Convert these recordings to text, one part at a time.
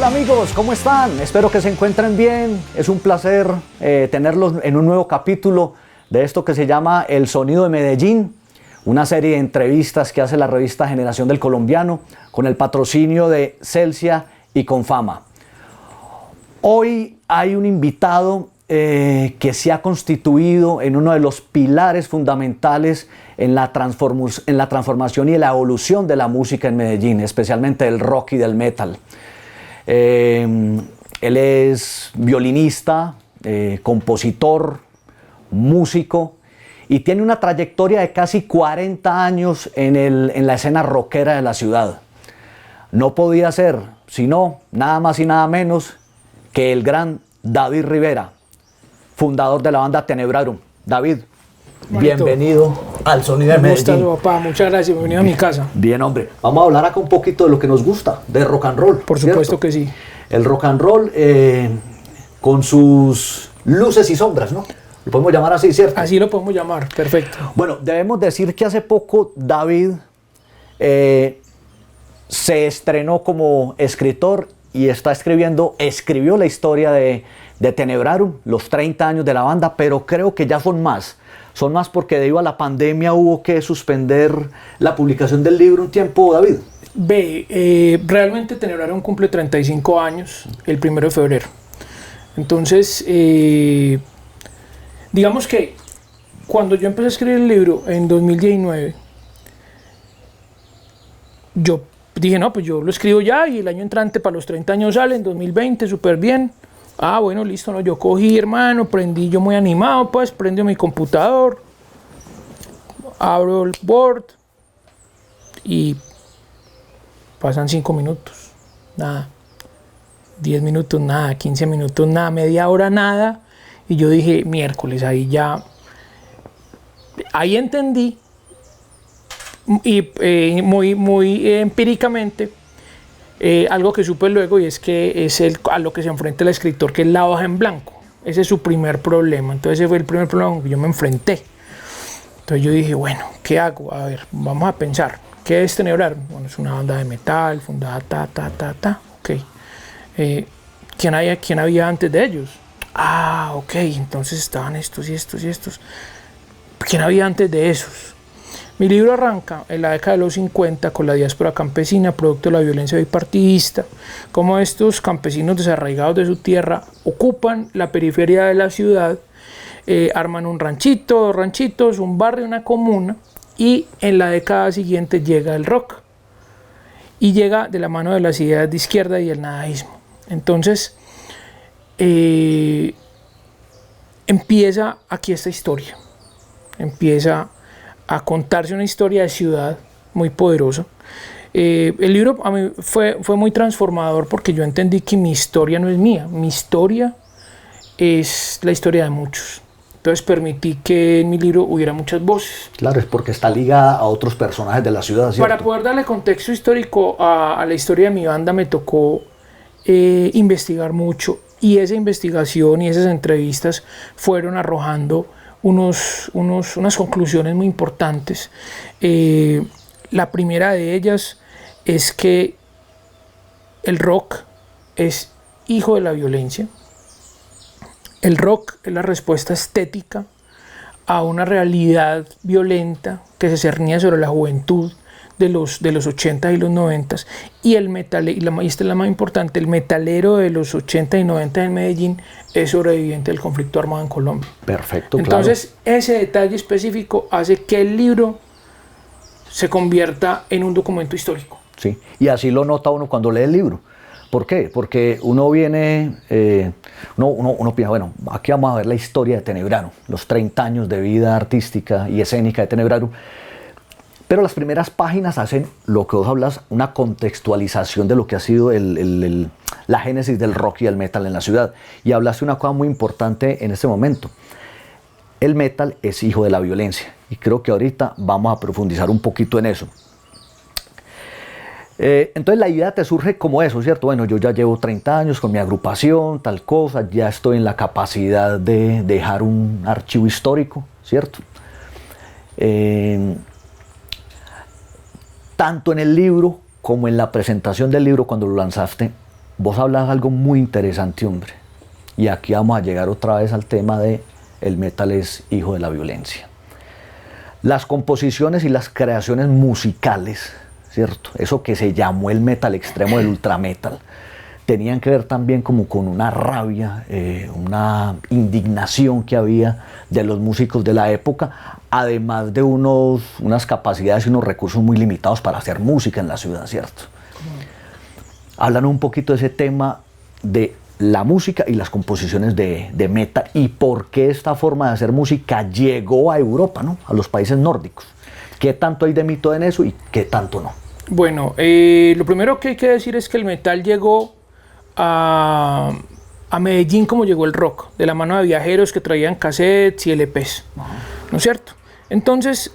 amigos, ¿cómo están? Espero que se encuentren bien. Es un placer tenerlos en un nuevo capítulo de esto que se llama El Sonido de Medellín, una serie de entrevistas que hace la revista Generación del Colombiano con el patrocinio de Celsia y Confama. Hoy hay un invitado que se ha constituido en uno de los pilares fundamentales en la transformación y la evolución de la música en Medellín, especialmente del rock y del metal. Él es violinista, compositor, músico y tiene una trayectoria de casi 40 años en la escena rockera de la ciudad. No podía ser sino nada más y nada menos que el gran David Rivera, fundador de la banda Tenebrarum. David, Manito, bienvenido al Sonido de Medellín. Me gusta, papá, muchas gracias, bienvenido a mi casa. Bien, hombre, vamos a hablar acá un poquito de lo que nos gusta, de rock and roll. Por supuesto ¿cierto? que sí. El rock and roll con sus luces y sombras, ¿no? Lo podemos llamar así, ¿cierto? Así lo podemos llamar, perfecto. Bueno, debemos decir que hace poco David se estrenó como escritor y escribió la historia de Tenebrarum, los 30 años de la banda, pero creo que ya son más porque debido a la pandemia hubo que suspender la publicación del libro un tiempo, David. Realmente Tenebrarum cumple 35 años el 1 de febrero. Entonces, digamos que cuando yo empecé a escribir el libro en 2019, yo dije, no, pues yo lo escribo ya y el año entrante para los 30 años sale, en 2020, súper bien. Ah, bueno, listo, no, yo cogí, hermano, prendí, yo muy animado, pues, prendí mi computador, abro el Word y pasan 5 minutos, nada, 10 minutos, nada, 15 minutos, nada, media hora, nada, y yo dije, miércoles, ahí entendí, y muy empíricamente, algo que supe luego, y es que es a lo que se enfrenta el escritor, que es la hoja en blanco. Ese es su primer problema. Entonces ese fue el primer problema con que yo me enfrenté. Entonces yo dije, bueno, ¿qué hago? A ver, vamos a pensar. ¿Qué es Tenebrarum? Bueno, es una banda de metal, fundada ok. ¿Quién había antes de ellos? Ah, ok, entonces estaban estos y estos y estos. ¿Quién había antes de esos? Mi libro arranca en la década de los 50 con la diáspora campesina, producto de la violencia bipartidista, cómo estos campesinos desarraigados de su tierra ocupan la periferia de la ciudad, arman un ranchito, 2 ranchitos, un barrio, una comuna, y en la década siguiente llega el rock, y llega de la mano de las ideas de izquierda y el nadaísmo. Entonces, empieza aquí esta historia, empieza a contarse una historia de ciudad muy poderosa. El libro a mí fue muy transformador porque yo entendí que mi historia no es mía, mi historia es la historia de muchos. Entonces permití que en mi libro hubiera muchas voces. Claro, es porque está ligada a otros personajes de la ciudad, ¿cierto? Para poder darle contexto histórico a la historia de mi banda me tocó investigar mucho, y esa investigación y esas entrevistas fueron arrojando unas conclusiones muy importantes. La primera de ellas es que el rock es hijo de la violencia. El rock es la respuesta estética a una realidad violenta que se cernía sobre la juventud de los 80 y los 90, y el metal, y esta es la más importante, el metalero de los 80 y 90 en Medellín es sobreviviente del conflicto armado en Colombia. Perfecto, entonces, claro. Ese detalle específico hace que el libro se convierta en un documento histórico. Sí, y así lo nota uno cuando lee el libro. ¿Por qué? Porque uno viene, uno piensa, bueno, aquí vamos a ver la historia de Tenebrarum, los 30 años de vida artística y escénica de Tenebrarum. Pero las primeras páginas hacen lo que vos hablas, una contextualización de lo que ha sido la génesis del rock y el metal en la ciudad. Y hablaste una cosa muy importante en este momento. El metal es hijo de la violencia. Y creo que ahorita vamos a profundizar un poquito en eso. Entonces la idea te surge como eso, ¿cierto? Bueno, yo ya llevo 30 años con mi agrupación, tal cosa, ya estoy en la capacidad de dejar un archivo histórico, ¿cierto? Tanto en el libro como en la presentación del libro cuando lo lanzaste, vos hablas algo muy interesante, hombre. Y aquí vamos a llegar otra vez al tema de el metal es hijo de la violencia. Las composiciones y las creaciones musicales, ¿cierto? Eso que se llamó el metal extremo, del ultrametal, tenían que ver también como con una rabia, una indignación que había de los músicos de la época, además de unas capacidades y unos recursos muy limitados para hacer música en la ciudad, ¿cierto? Hablan un poquito de ese tema de la música y las composiciones de metal y por qué esta forma de hacer música llegó a Europa, ¿no? A los países nórdicos. ¿Qué tanto hay de mito en eso y qué tanto no? Bueno, lo primero que hay que decir es que el metal llegó a Medellín como llegó el rock, de la mano de viajeros que traían cassettes y LPs, ¿no es cierto? Entonces,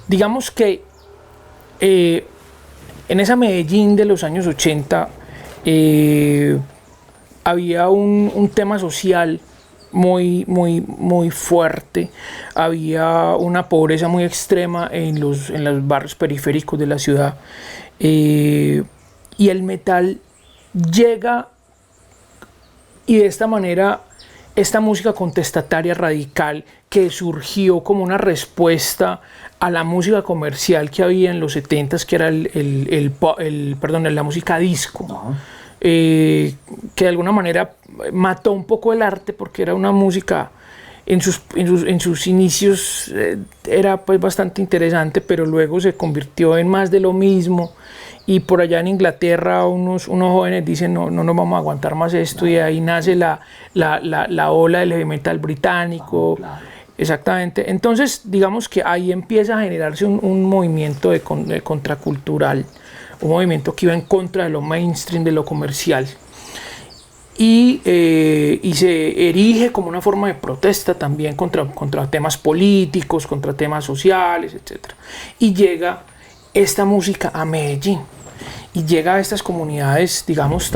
digamos que en esa Medellín de los años 80 había un tema social muy fuerte, había una pobreza muy extrema en los barrios periféricos de la ciudad, y el metal llega, y de esta manera esta música contestataria radical que surgió como una respuesta a la música comercial que había en los 70s, que era la música disco, que de alguna manera mató un poco el arte, porque era una música en sus inicios era pues bastante interesante, pero luego se convirtió en más de lo mismo. Y por allá en Inglaterra unos jóvenes dicen no nos vamos a aguantar más esto, y ahí nace la ola del heavy metal británico. Claro. Exactamente. Entonces digamos que ahí empieza a generarse un movimiento de contracultural, un movimiento que iba en contra de lo mainstream, de lo comercial, y se erige como una forma de protesta también contra temas políticos, contra temas sociales, etc. Y llega esta música a Medellín, y llega a estas comunidades, digamos,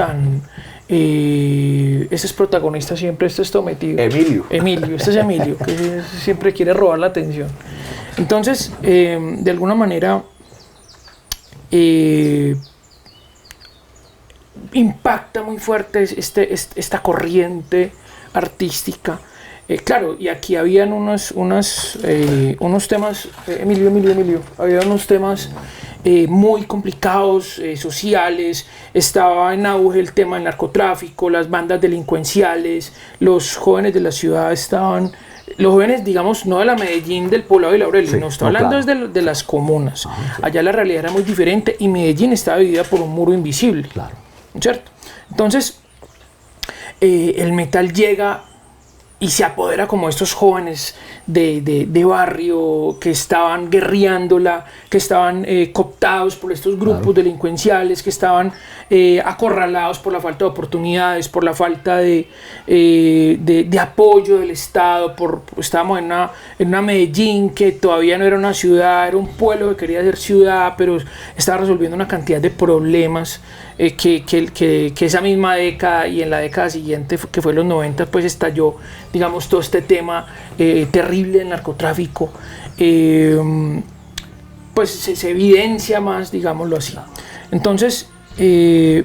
este es protagonista siempre, este es Tometido. Emilio, este es Emilio, que siempre quiere robar la atención. Entonces, de alguna manera, impacta muy fuerte esta corriente artística. Claro, y aquí habían unos temas, Emilio, había unos temas muy complicados, sociales. Estaba en auge el tema del narcotráfico, las bandas delincuenciales, los jóvenes de la ciudad los jóvenes, digamos, no de la Medellín del Poblado y Laurel, sí, no estoy hablando claro, de las comunas. Sí. Allá la realidad era muy diferente, y Medellín estaba dividida por un muro invisible, claro, ¿cierto? Entonces, el metal llega y se apodera como estos jóvenes de barrio que estaban guerreándola, que estaban cooptados por estos grupos delincuenciales, que estaban acorralados por la falta de oportunidades, por la falta de apoyo del Estado. Estábamos en una Medellín que todavía no era una ciudad, era un pueblo que quería ser ciudad, pero estaba resolviendo una cantidad de problemas que esa misma década, y en la década siguiente, que fue los 90, pues estalló, digamos, todo este tema terrible del narcotráfico, pues se evidencia más, digámoslo así. Entonces, el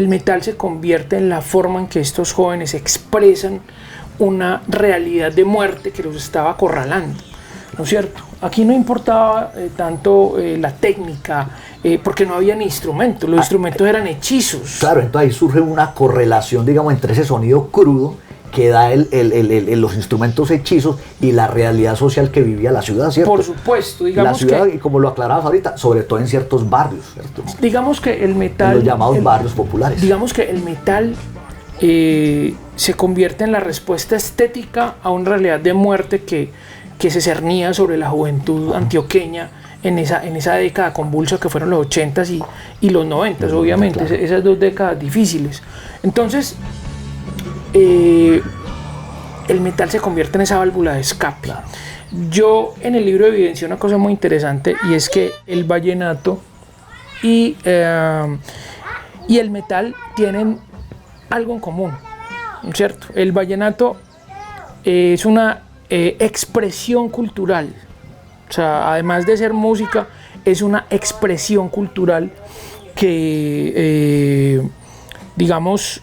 metal se convierte en la forma en que estos jóvenes expresan una realidad de muerte que los estaba acorralando, ¿no es cierto? Aquí no importaba tanto la técnica, porque no habían instrumentos, los instrumentos eran hechizos. Claro, entonces ahí surge una correlación, digamos, entre ese sonido crudo que da los instrumentos hechizos y la realidad social que vivía la ciudad, ¿cierto? Por supuesto, digamos la ciudad, y como lo aclarabas ahorita, sobre todo en ciertos barrios, ¿cierto? Digamos que el metal... En los llamados barrios populares. Digamos que el metal se convierte en la respuesta estética a una realidad de muerte que se cernía sobre la juventud antioqueña en esa década convulsa que fueron los 80s y los 90s, obviamente, claro. Esas dos décadas difíciles. Entonces, el metal se convierte en esa válvula de escape. Claro. Yo en el libro evidencio una cosa muy interesante, y es que el vallenato y el metal tienen algo en común, ¿cierto? El vallenato es una expresión cultural, o sea, además de ser música, es una expresión cultural que digamos,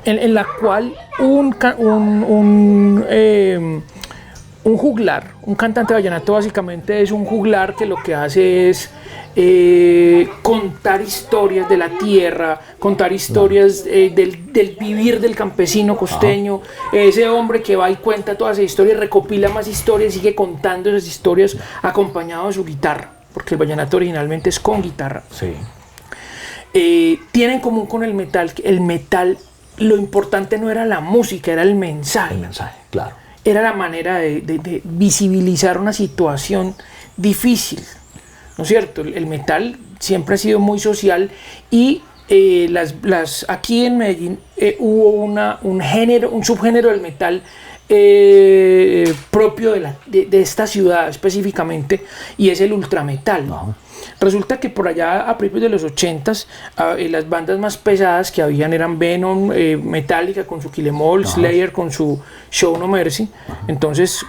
en la cual un juglar, un cantante vallenato básicamente es un juglar que lo que hace es contar historias de la tierra, contar historias del vivir del campesino costeño, ese hombre que va y cuenta todas esas historias, recopila más historias, sigue contando esas historias acompañado de su guitarra, porque el vallenato originalmente es con guitarra. Sí. Tiene en común con el metal, lo importante no era la música, era el mensaje. El mensaje, claro. Era la manera de visibilizar una situación difícil, ¿no es cierto? El metal siempre ha sido muy social y aquí en Medellín hubo un subgénero del metal propio de esta ciudad específicamente, y es el ultrametal. Resulta que por allá a principios de los 80s las bandas más pesadas que habían eran Venom, Metallica con su Kill 'Em All, Slayer con su Show No Mercy. Entonces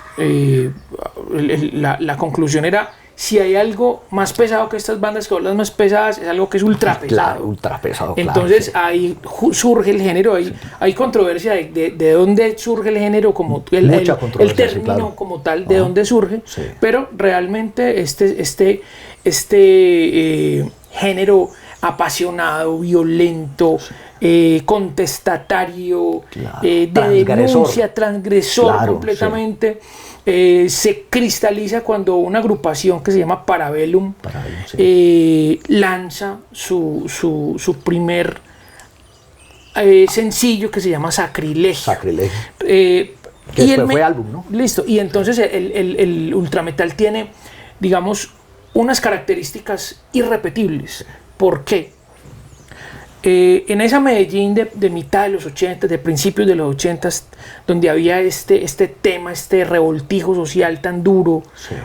la conclusión era: si hay algo más pesado que estas bandas, que son las más pesadas, es algo que es ultra pesado. Claro, ultra pesado. Entonces ahí surge el género, hay controversia de dónde surge el género, como el término como tal, de dónde surge, pero realmente este género apasionado, violento, contestatario, de denuncia, transgresor completamente, se cristaliza cuando una agrupación que se llama Parabellum lanza su primer sencillo, que se llama Sacrilegio. Que después fue álbum, ¿no? Listo. Y entonces el ultrametal tiene, digamos, unas características irrepetibles. ¿Por qué? En esa Medellín de mitad de los 80, de principios de los 80, donde había este tema, este revoltijo social tan duro,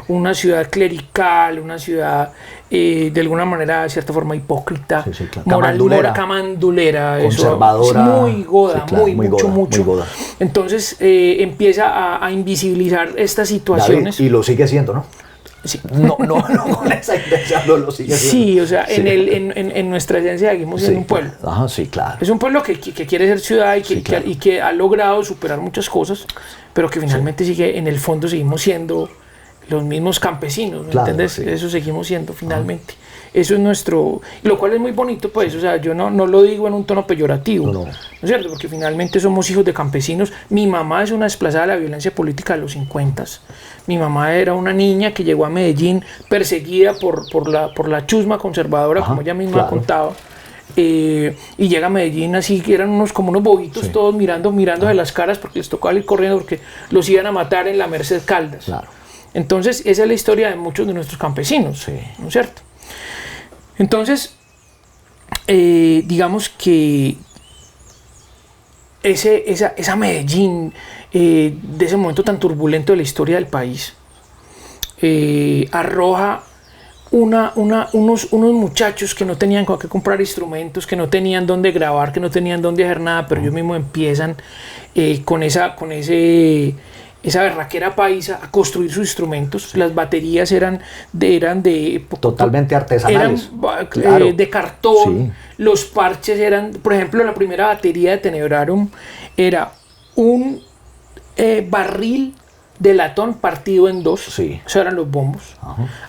una ciudad clerical, una ciudad de alguna manera, de cierta forma, hipócrita, claro. Camandulera, conservadora, eso, muy goda, mucho. Muy goda. Entonces empieza a invisibilizar estas situaciones. David, y lo sigue siendo, ¿no? Sí. No, con esa intención no lo sigue siendo. Sí, o sea, en nuestra esencia seguimos siendo un pueblo. Ajá, sí, claro. Es un pueblo que quiere ser ciudad y que ha logrado superar muchas cosas, pero que finalmente sigue, en el fondo seguimos siendo los mismos campesinos, ¿me entiendes? Sí. Eso seguimos siendo finalmente. Eso es nuestro, lo cual es muy bonito, pues, o sea, yo no lo digo en un tono peyorativo, ¿no es cierto? Porque finalmente somos hijos de campesinos. Mi mamá es una desplazada de la violencia política de los 50s. Mi mamá era una niña que llegó a Medellín perseguida por la chusma conservadora, como ella misma ha contado. Y llega a Medellín así, que eran como unos bobitos, todos mirando de las caras, porque les tocaba ir corriendo porque los iban a matar en la Merced Caldas. Claro. Entonces, esa es la historia de muchos de nuestros campesinos, ¿no es cierto? Entonces, digamos que esa Medellín, de ese momento tan turbulento de la historia del país, arroja unos muchachos que no tenían con qué comprar instrumentos, que no tenían dónde grabar, que no tenían dónde hacer nada, pero ellos mismos empiezan con esa berraquera paisa a construir sus instrumentos. Las baterías eran totalmente artesanales, de cartón. Los parches eran, por ejemplo, la primera batería de Tenebrarum era un barril de latón partido en dos. Esos eran los bombos.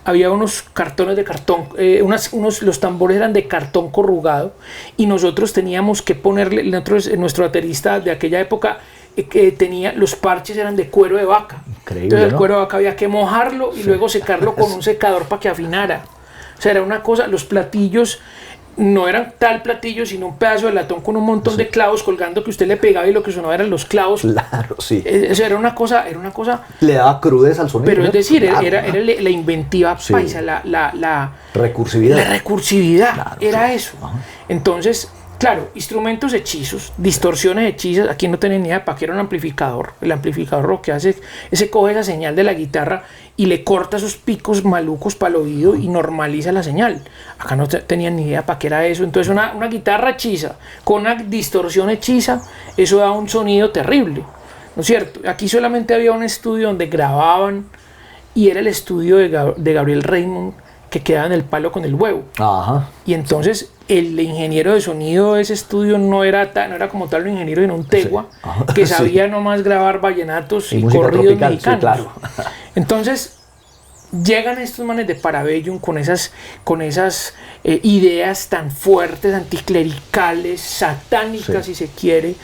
Había unos cartones de cartón, los tambores eran de cartón corrugado, y nosotros teníamos que ponerle, nuestro baterista de aquella época, que tenía, los parches eran de cuero de vaca. Increíble, entonces el cuero de vaca había que mojarlo y luego secarlo con un secador para que afinara. O sea, era una cosa. Los platillos no eran tal platillo, sino un pedazo de latón con un montón de clavos colgando, que usted le pegaba y lo que sonaba eran los clavos. Claro, sí. Eso era una cosa. Le daba crudeza al sonido. Pero es decir, era la inventiva paisa, la recursividad. La recursividad, era eso. Entonces, claro, instrumentos hechizos, distorsiones hechizas. Aquí no tienen ni idea para qué era un amplificador. El amplificador lo que hace es se coge esa señal de la guitarra y le corta esos picos malucos para el oído y normaliza la señal. Acá no tenían ni idea para qué era eso. Entonces una guitarra hechiza con una distorsión hechiza, eso da un sonido terrible, ¿no es cierto? Aquí solamente había un estudio donde grababan, y era el estudio de Gabriel Raymond, que quedaba en el Palo con el Huevo. Y entonces el ingeniero de sonido de ese estudio no era como tal un ingeniero, sino un tegua, que sabía nomás grabar vallenatos y corridos tropical, mexicanos. Claro. Entonces, llegan estos manes de Parabellum con esas ideas tan fuertes, anticlericales, satánicas, si se quiere,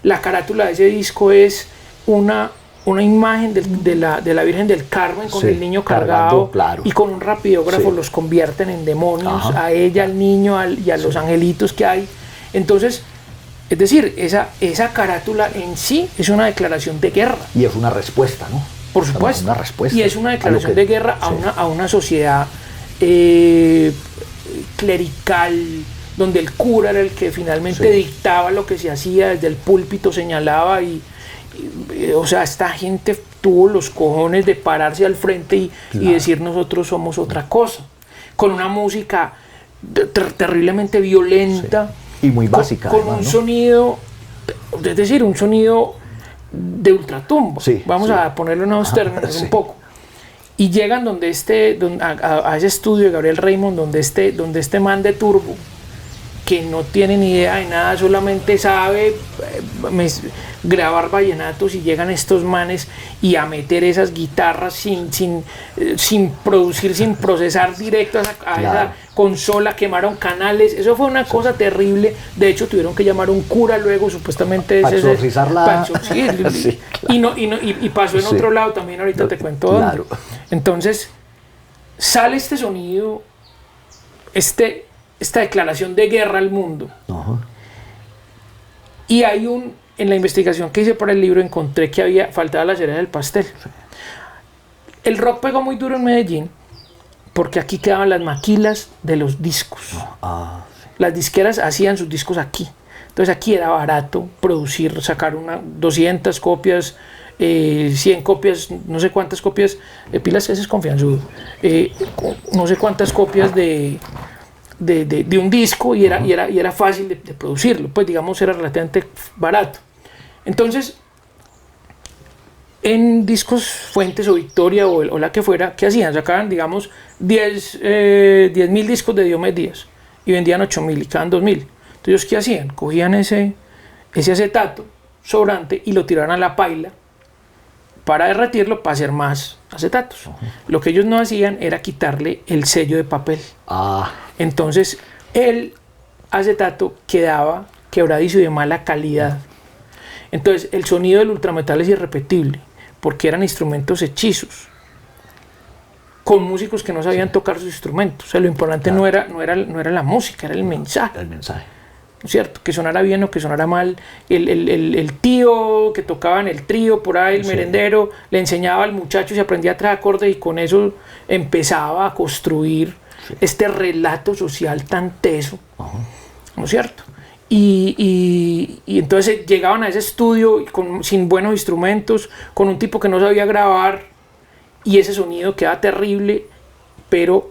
la carátula de ese disco es una imagen de la Virgen del Carmen con el niño cargado, claro. Y con un rapidógrafo los convierten en demonios, a ella, al niño y a los angelitos que hay. Entonces, es decir, esa carátula en sí es una declaración de guerra. Y es una respuesta, ¿no? Por supuesto. Una respuesta y es una declaración de guerra a una sociedad clerical, donde el cura era el que finalmente dictaba lo que se hacía, desde el púlpito señalaba o sea, esta gente tuvo los cojones de pararse al frente y decir nosotros somos otra cosa, con una música terriblemente violenta y muy básica, con un sonido, es decir, un sonido de ultratumba, vamos a ponerlo en unos términos un poco, y llegan a ese estudio de Gabriel Raymond, donde este man de Turbo, que no tiene ni idea de nada, solamente sabe grabar vallenatos, y llegan estos manes y a meter esas guitarras sin producir, sin procesar directo a esa consola, quemaron canales, eso fue una cosa terrible. De hecho tuvieron que llamar a un cura luego, supuestamente para exorcizarla. Y pasó en otro lado también, ahorita te cuento dónde. Entonces sale este sonido, esta declaración de guerra al mundo. Y en la investigación que hice para el libro encontré que faltaba la cereza del pastel. El rock pegó muy duro en Medellín porque aquí quedaban las maquilas de los discos. Las disqueras hacían sus discos aquí. Entonces aquí era barato producir, sacar 200 copias, 100 copias, no sé cuántas copias, Pilas, ese es confianzudo, no sé cuántas copias de un disco, y era fácil de producirlo, pues digamos era relativamente barato. Entonces, en Discos Fuentes o Victoria o la que fuera, ¿qué hacían? Sacaban, digamos, 10.000 discos de Diomedes Díaz y vendían 8.000 y quedaban 2.000. Entonces, ¿qué hacían? Cogían ese acetato sobrante y lo tiraban a la paila para derretirlo, para hacer más acetatos. Lo que ellos no hacían era quitarle el sello de papel. Entonces el acetato quedaba quebradizo y de mala calidad. Entonces el sonido del ultrametal es irrepetible porque eran instrumentos hechizos con músicos que no sabían tocar sus instrumentos. O sea, lo importante no era la música, era el mensaje. ¿No es cierto? Que sonara bien o que sonara mal. El tío que tocaba en el trío por ahí, el merendero, le enseñaba al muchacho, se aprendía 3 acordes y con eso empezaba a construir este relato social tan teso, ¿no es cierto? Y entonces llegaban a ese estudio sin buenos instrumentos, con un tipo que no sabía grabar, y ese sonido quedaba terrible, pero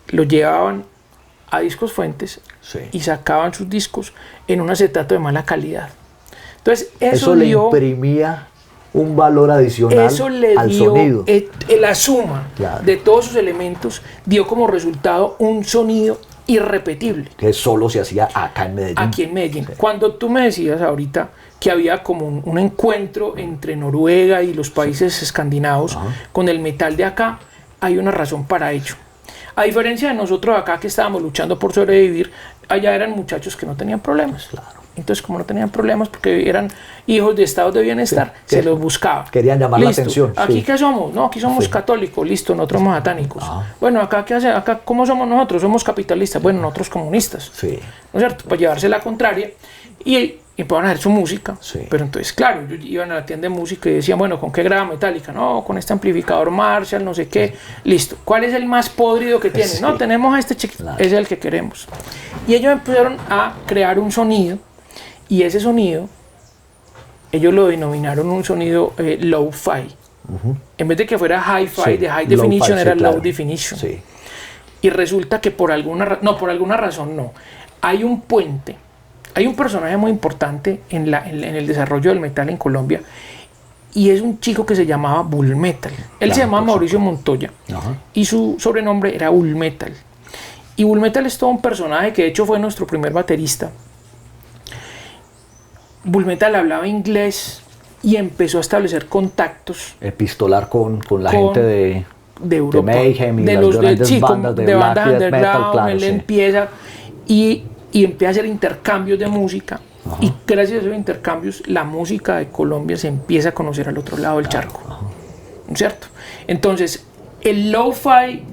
lo llevaban a Discos Fuentes y sacaban sus discos en un acetato de mala calidad. Entonces eso le imprimía un valor adicional al sonido. La suma de todos sus elementos dio como resultado un sonido irrepetible. Que solo se hacía acá en Medellín. Aquí en Medellín. Cuando tú me decías ahorita que había como un encuentro entre Noruega y los países escandinavos con el metal de acá, hay una razón para ello. A diferencia de nosotros acá que estábamos luchando por sobrevivir, allá eran muchachos que no tenían problemas. Entonces, como no tenían problemas porque eran hijos de estados de bienestar, se los buscaba. Querían llamar la atención. ¿Aquí qué somos? No, aquí somos católicos, listo, nosotros somos satánicos. Bueno, acá ¿qué hacen? Acá, ¿cómo somos nosotros? Somos capitalistas. Bueno, nosotros comunistas. ¿No es cierto? Para llevarse la contraria y puedan hacer su música. Pero entonces, claro, ellos iban a la tienda de música y decían, bueno, ¿con qué graba Metallica? No, con este amplificador Marshall, no sé qué. Listo. ¿Cuál es el más podrido que tiene? No, tenemos a este chiquito. Ese es el que queremos. Y ellos empezaron a crear un sonido. Y ese sonido, ellos lo denominaron un sonido low-fi. En vez de que fuera hi-fi, de high definition, era low definition. Y resulta que por alguna razón no. Hay un puente, hay un personaje muy importante en el desarrollo del metal en Colombia, y es un chico que se llamaba Bull Metal. Él se llamaba Mauricio Montoya, y su sobrenombre era Bull Metal. Y Bull Metal es todo un personaje que de hecho fue nuestro primer baterista. Bull Metal hablaba inglés y empezó a establecer contactos epistolar con la gente de Europa, de Mayhem y de las los grandes bandas de bandas black death underground. metal, claro, Él sí. empieza y empieza a hacer intercambios de música. Y gracias a esos intercambios la música de Colombia se empieza a conocer al otro lado del charco, ¿cierto? Entonces el lo-fi,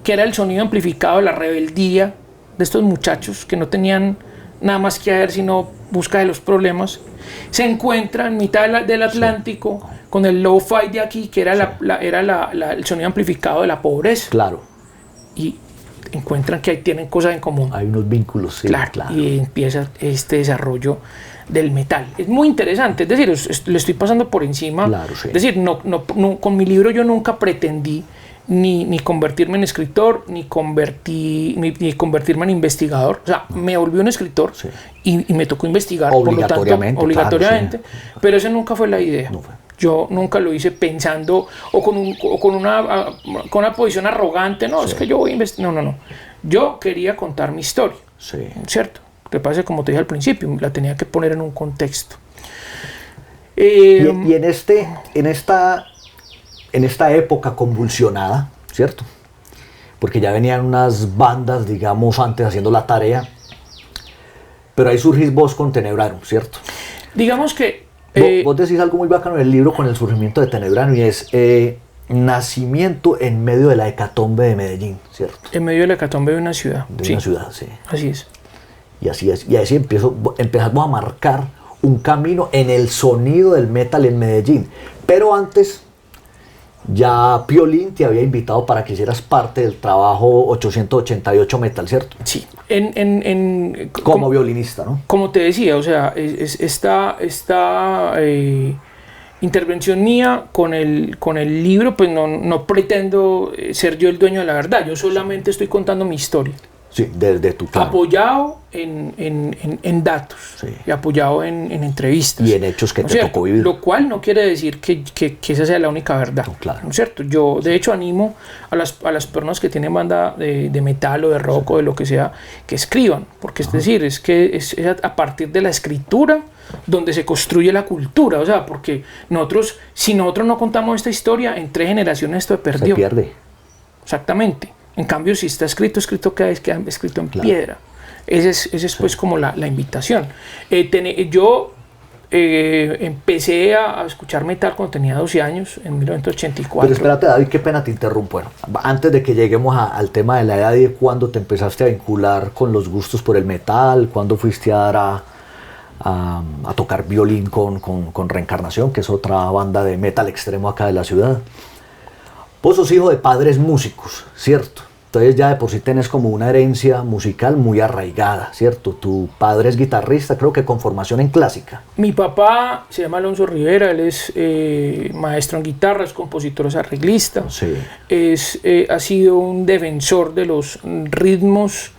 que era el sonido amplificado de la rebeldía de estos muchachos que no tenían nada más que hacer sino busca de los problemas, se encuentra en mitad del Atlántico con el lo-fi de aquí, que era, el sonido amplificado de la pobreza. Claro. Y encuentran que ahí tienen cosas en común. Hay unos vínculos, sí, claro. Y empieza este desarrollo del metal. Es muy interesante, es decir, le estoy pasando por encima. Claro, sí. Es decir, no, con mi libro yo nunca pretendí ni convertirme en escritor, ni convertirme en investigador. O sea, me volví un escritor, sí, y me tocó investigar, obligatoriamente, por lo tanto, obligatoriamente. Claro, sí. Pero esa nunca fue la idea. No fue. Yo nunca lo hice pensando con una posición arrogante. No, sí, es que yo voy a investigar. No. Yo quería contar mi historia. Sí. ¿Cierto? Lo que pasa es que, como te dije al principio, la tenía que poner en un contexto. Y en esta época convulsionada, ¿cierto? Porque ya venían unas bandas, digamos, antes haciendo la tarea, pero ahí surgís vos con Tenebrano, ¿cierto? Digamos que... Vos decís algo muy bacano en el libro con el surgimiento de Tenebrano, y es nacimiento en medio de la hecatombe de Medellín, ¿cierto? En medio de la hecatombe de una ciudad. De una ciudad, sí. Así es. Y así es. Y así empezamos a marcar un camino en el sonido del metal en Medellín. Pero antes, ya Piolín te había invitado para que hicieras parte del trabajo 888 Metal, ¿cierto? Sí. Como violinista, ¿no? Como te decía, o sea, esta intervención mía con el libro, pues no pretendo ser yo el dueño de la verdad. Yo solamente estoy contando mi historia. Sí, desde tu claro. Apoyado en datos, sí, y apoyado en entrevistas. Y en hechos que te tocó vivir. Lo cual no quiere decir que esa sea la única verdad. No, claro. ¿No es cierto? Yo, de hecho, animo a las personas que tienen banda de metal o de rock, sí, o de lo que sea, que escriban. Porque es decir, es a partir de la escritura donde se construye la cultura. O sea, porque si nosotros no contamos esta historia, en 3 generaciones esto se perdió. Se pierde. Exactamente. En cambio, si está escrito queda escrito en piedra. Esa es pues como la invitación. Yo empecé a escuchar metal cuando tenía 12 años, en 1984. Pero espérate, David, qué pena te interrumpo. Bueno, antes de que lleguemos al tema de la edad y de cuándo te empezaste a vincular con los gustos por el metal, cuándo fuiste a tocar violín con Reencarnación, que es otra banda de metal extremo acá de la ciudad. Vos sos hijo de padres músicos, ¿cierto? Entonces ya de por sí tenés como una herencia musical muy arraigada, ¿cierto? Tu padre es guitarrista, creo que con formación en clásica. Mi papá se llama Alonso Rivera, él es maestro en guitarra, es compositor, es arreglista. Sí. Ha sido un defensor de los ritmos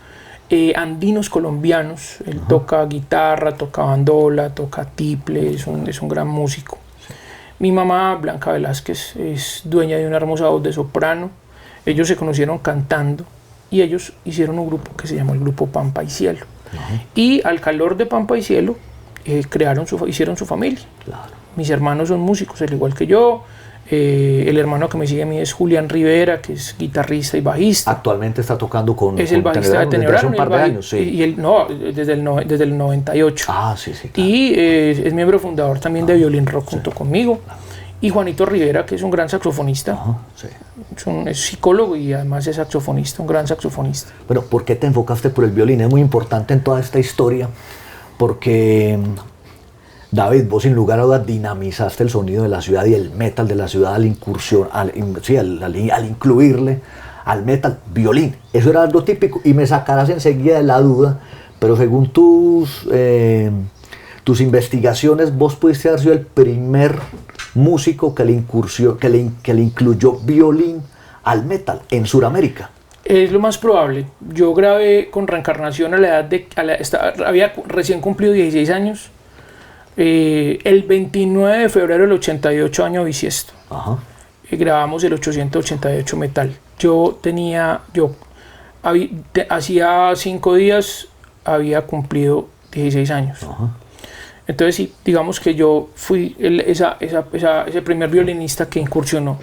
andinos colombianos. Él toca guitarra, toca bandola, toca tiple, es un gran músico. Sí. Mi mamá, Blanca Velázquez, es dueña de una hermosa voz de soprano. Ellos se conocieron cantando y ellos hicieron un grupo que se llamó el Grupo Pampa y Cielo. Y al calor de Pampa y Cielo hicieron su familia. Claro. Mis hermanos son músicos, al igual que yo. El hermano que me sigue a mí es Julián Rivera, que es guitarrista y bajista. Actualmente está tocando es el bajista de Tenebrano. Desde hace un par de años, sí. Y él, no, desde el 98. Ah, sí, sí. Claro. Y es miembro fundador también de Violín Rock junto conmigo. Y Juanito Rivera, que es un gran saxofonista. Sí. Es psicólogo y además es saxofonista, un gran saxofonista. Bueno, ¿por qué te enfocaste por el violín? Es muy importante en toda esta historia porque, David, vos sin lugar a dudas dinamizaste el sonido de la ciudad y el metal de la ciudad al incluirle al metal violín. Eso era algo típico y me sacarás enseguida de la duda, pero según tus investigaciones, vos pudiste haber sido el primer músico que le incluyó violín al metal en Sudamérica. Es lo más probable. Yo grabé con Reencarnación había recién cumplido 16 años, el 29 de febrero del 88, año bisiesto. Grabamos el 888 Metal. hacía 5 días había cumplido 16 años. Ajá. Entonces sí, digamos que yo fui ese primer violinista que incursionó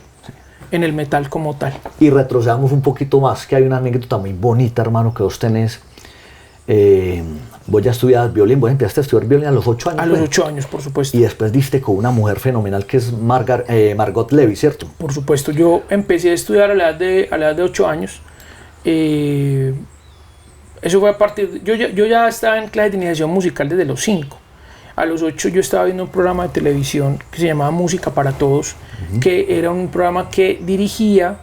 en el metal como tal. Y retrocedamos un poquito más, que hay una anécdota muy bonita, hermano, que vos tenés. Vos ya estudiabas violín, vos empezaste a estudiar violín a los 8 años. A los 8 años, por supuesto. Y después diste con una mujer fenomenal que es Margot Levy, ¿cierto? Por supuesto, yo empecé a estudiar a la edad de 8 años. Eso fue a partir yo ya estaba en clase de iniciación musical desde los 5. A los 8 yo estaba viendo un programa de televisión que se llamaba Música para Todos, que era un programa que dirigía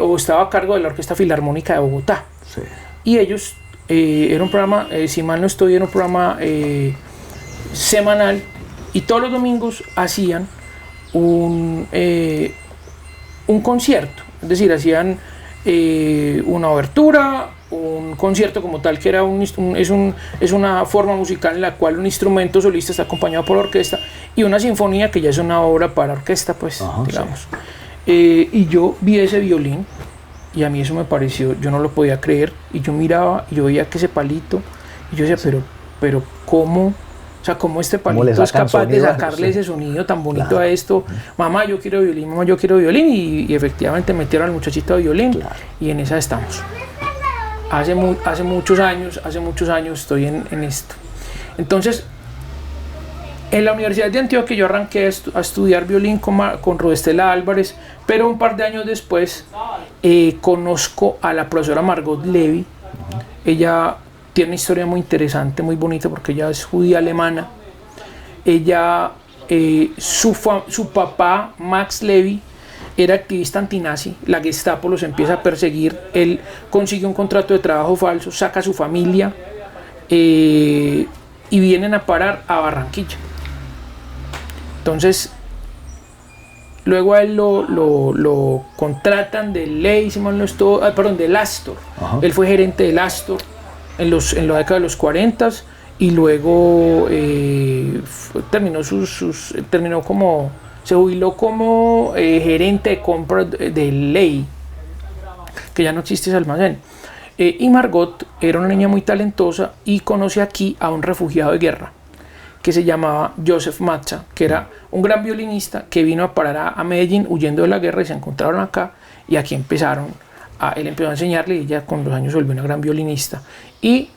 o estaba a cargo de la Orquesta Filarmónica de Bogotá. Sí. Y ellos, era un programa, si mal no estoy, era un programa semanal, y todos los domingos hacían un concierto, es decir, hacían una obertura, un concierto como tal, que era es una forma musical en la cual un instrumento solista está acompañado por orquesta, y una sinfonía que ya es una obra para orquesta, pues. Ajá, digamos. Sí. Y yo vi ese violín y a mí eso me pareció, yo no lo podía creer, y yo miraba y yo veía que ese palito, y yo decía, pero ¿cómo? O sea, ¿cómo este palito es capaz de sacarle ese sonido tan bonito a esto? Mamá, yo quiero violín, mamá, yo quiero violín. Y efectivamente metieron al muchachito a violín, y en esa estamos. Hace muchos años estoy en esto. Entonces, en la Universidad de Antioquia yo arranqué a estudiar violín con Rodestela Álvarez, pero un par de años después conozco a la profesora Margot Levy. Ella tiene una historia muy interesante, muy bonita, porque ella es judía alemana. Ella, su papá, Max Levy, era activista antinazi. La Gestapo los empieza a perseguir. Él consigue un contrato de trabajo falso, saca a su familia y vienen a parar a Barranquilla. Entonces, luego a él lo contratan del del Astor. Ajá. Él fue gerente del Astor en la década de los 40, y luego se jubiló como gerente de compras de Ley, que ya no existe ese almacén. Y Margot era una niña muy talentosa y conoce aquí a un refugiado de guerra que se llamaba Joseph Matza, que era un gran violinista que vino a parar a Medellín huyendo de la guerra, y se encontraron acá, y aquí él empezó a enseñarle, y ella con los años se volvió una gran violinista, y